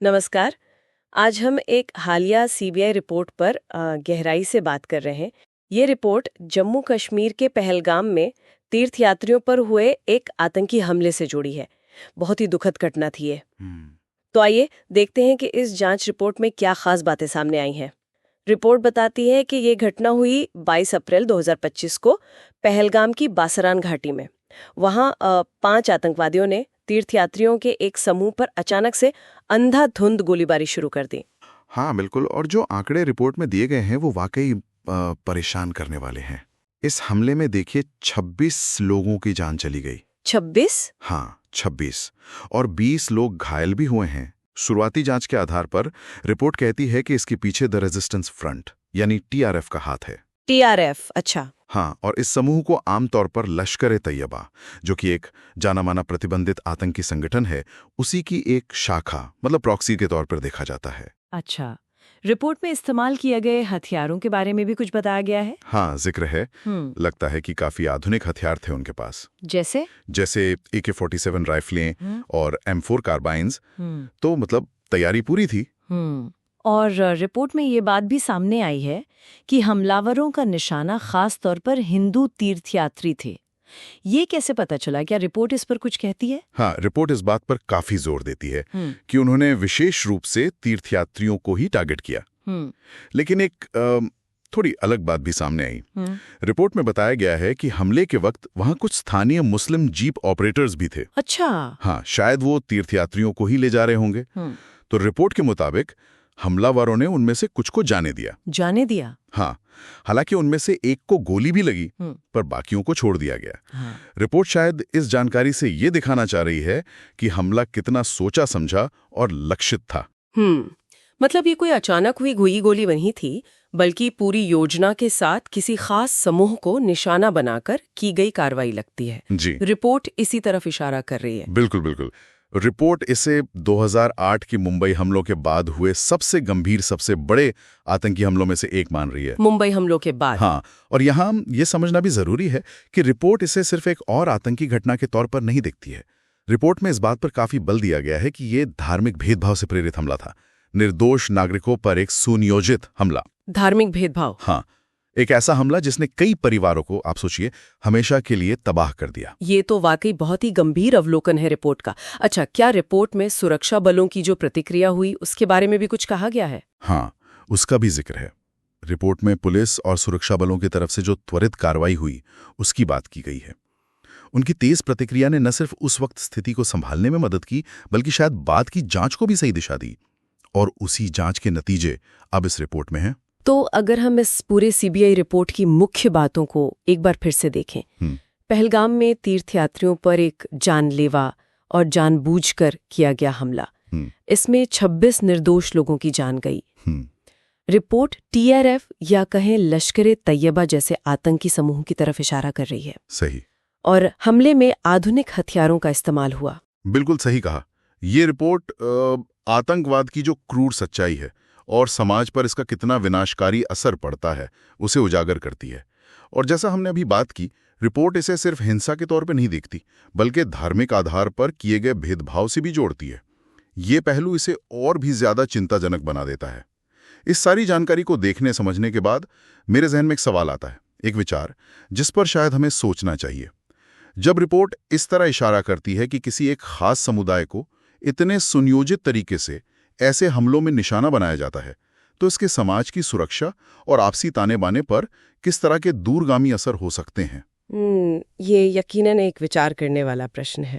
नमस्कार। आज हम एक हालिया सीबीआई रिपोर्ट पर गहराई से बात कर रहे हैं। ये रिपोर्ट जम्मू कश्मीर के पहलगाम में तीर्थयात्रियों पर हुए एक आतंकी हमले से जुड़ी है। बहुत ही दुखद घटना थी ये। तो आइए देखते हैं कि इस जांच रिपोर्ट में क्या खास बातें सामने आई हैं। रिपोर्ट बताती है कि ये घटना हुई 22 अप्रैल 2025 को पहलगाम की बासरान घाटी में। वहां 5 आतंकवादियों ने तीर्थयात्रियों के एक समूह पर अचानक से अंधाधुंध गोलीबारी शुरू कर दी। हाँ बिल्कुल। और जो आंकड़े रिपोर्ट में दिए गए हैं वो वाकई परेशान करने वाले हैं। इस हमले में देखिए 26 लोगों की जान चली गई। 26? हाँ 26। और 20 लोग घायल भी हुए हैं। शुरुआती जांच के आधार पर रिपोर्ट कहती है कि इसके पीछे द रेजिस्टेंस फ्रंट यानी टीआरएफ का हाथ है। टीआरएफ? अच्छा। हाँ, और इस समूह को आमतौर पर लश्कर-ए-तैयबा, जो कि एक जाना-माना प्रतिबंधित आतंकी संगठन है, उसी की एक शाखा मतलब प्रॉक्सी के तौर पर देखा जाता है। अच्छा, रिपोर्ट में इस्तेमाल किए गए हथियारों के बारे में भी कुछ बताया गया है? हाँ, जिक्र है। लगता है कि काफी आधुनिक हथियार थे उनके पास। जैसे AK-47 राइफलें और M4 कार्बाइन्स। तो मतलब तैयारी पूरी थी। और रिपोर्ट में ये बात भी सामने आई है कि हमलावरों का निशाना खास तौर पर हिंदू तीर्थयात्री थे। ये कैसे पता चला? क्या रिपोर्ट इस पर कुछ कहती है? हाँ, रिपोर्ट इस बात पर काफी जोर देती है कि उन्होंने विशेष रूप से तीर्थयात्रियों को ही टारगेट किया। लेकिन एक थोड़ी अलग बात भी सामने आई। रिपोर्ट में बताया गया है कि हमले के वक्त वहां कुछ स्थानीय मुस्लिम जीप ऑपरेटर्स भी थे। अच्छा। हाँ, शायद वो तीर्थयात्रियों को ही ले जा रहे होंगे। तो रिपोर्ट के मुताबिक हमलावरों ने उनमें से कुछ को जाने दिया। हाँ, हालांकि उनमें से एक को गोली भी लगी, पर बाकियों को छोड़ दिया गया। रिपोर्ट शायद इस जानकारी से ये दिखाना चाह रही है कि हमला कितना सोचा समझा और लक्षित था। मतलब ये कोई अचानक हुई गोई गोली नहीं थी, बल्कि पूरी योजना के साथ किसी खास समूह को निशाना बनाकर की गई कार्रवाई लगती है। जी, रिपोर्ट इसी तरफ इशारा कर रही है। बिल्कुल बिल्कुल। रिपोर्ट इसे 2008 की मुंबई हमलों के बाद हुए सबसे गंभीर, सबसे बड़े आतंकी हमलों में से एक मान रही है। मुंबई हमलों के बाद? हाँ, और यहाँ ये समझना भी जरूरी है कि रिपोर्ट इसे सिर्फ एक और आतंकी घटना के तौर पर नहीं देखती है। रिपोर्ट में इस बात पर काफी बल दिया गया है कि ये धार्मिक भेदभाव से प्रेरित हमला था। निर्दोष नागरिकों पर एक सुनियोजित हमला। धार्मिक भेदभाव? हाँ, एक ऐसा हमला जिसने कई परिवारों को, आप सोचिए, हमेशा के लिए तबाह कर दिया। ये तो वाकई बहुत ही गंभीर अवलोकन है रिपोर्ट का। अच्छा, क्या रिपोर्ट में सुरक्षा बलों की जो प्रतिक्रिया हुई उसके बारे में भी कुछ कहा गया है? हाँ, उसका भी जिक्र है। रिपोर्ट में पुलिस और सुरक्षा बलों की तरफ से जो त्वरित कार्रवाई हुई उसकी बात की गई है। उनकी तेज प्रतिक्रिया ने न सिर्फ उस वक्त स्थिति को संभालने में मदद की, बल्कि शायद बाद की जांच को भी सही दिशा दी। और उसी जांच के नतीजे अब इस रिपोर्ट में हैं। तो अगर हम इस पूरे सीबीआई रिपोर्ट की मुख्य बातों को एक बार फिर से देखें। पहलगाम में तीर्थयात्रियों पर एक जानलेवा और जानबूझकर किया गया हमला। इसमें 26 निर्दोष लोगों की जान गई। रिपोर्ट टीआरएफ या कहें लश्कर-ए-तैयबा जैसे आतंकी समूह की तरफ इशारा कर रही है। सही। और हमले में आधुनिक हथियारों का इस्तेमाल हुआ। बिल्कुल सही कहा। ये रिपोर्ट आतंकवाद की जो क्रूर सच्चाई है और समाज पर इसका कितना विनाशकारी असर पड़ता है उसे उजागर करती है। और जैसा हमने अभी बात की, रिपोर्ट इसे सिर्फ हिंसा के तौर पर नहीं देखती, बल्कि धार्मिक आधार पर किए गए भेदभाव से भी जोड़ती है। ये पहलू इसे और भी ज्यादा चिंताजनक बना देता है। इस सारी जानकारी को देखने समझने के बाद मेरे जहन में एक सवाल आता है, एक विचार जिस पर शायद हमें सोचना चाहिए। जब रिपोर्ट इस तरह इशारा करती है कि किसी एक खास समुदाय को इतने सुनियोजित तरीके से ऐसे हमलों में निशाना बनाया जाता है, तो इसके समाज की सुरक्षा और आपसी ताने बाने पर किस तरह के दूरगामी असर हो सकते हैं? ये यकीनन एक विचार करने वाला प्रश्न है।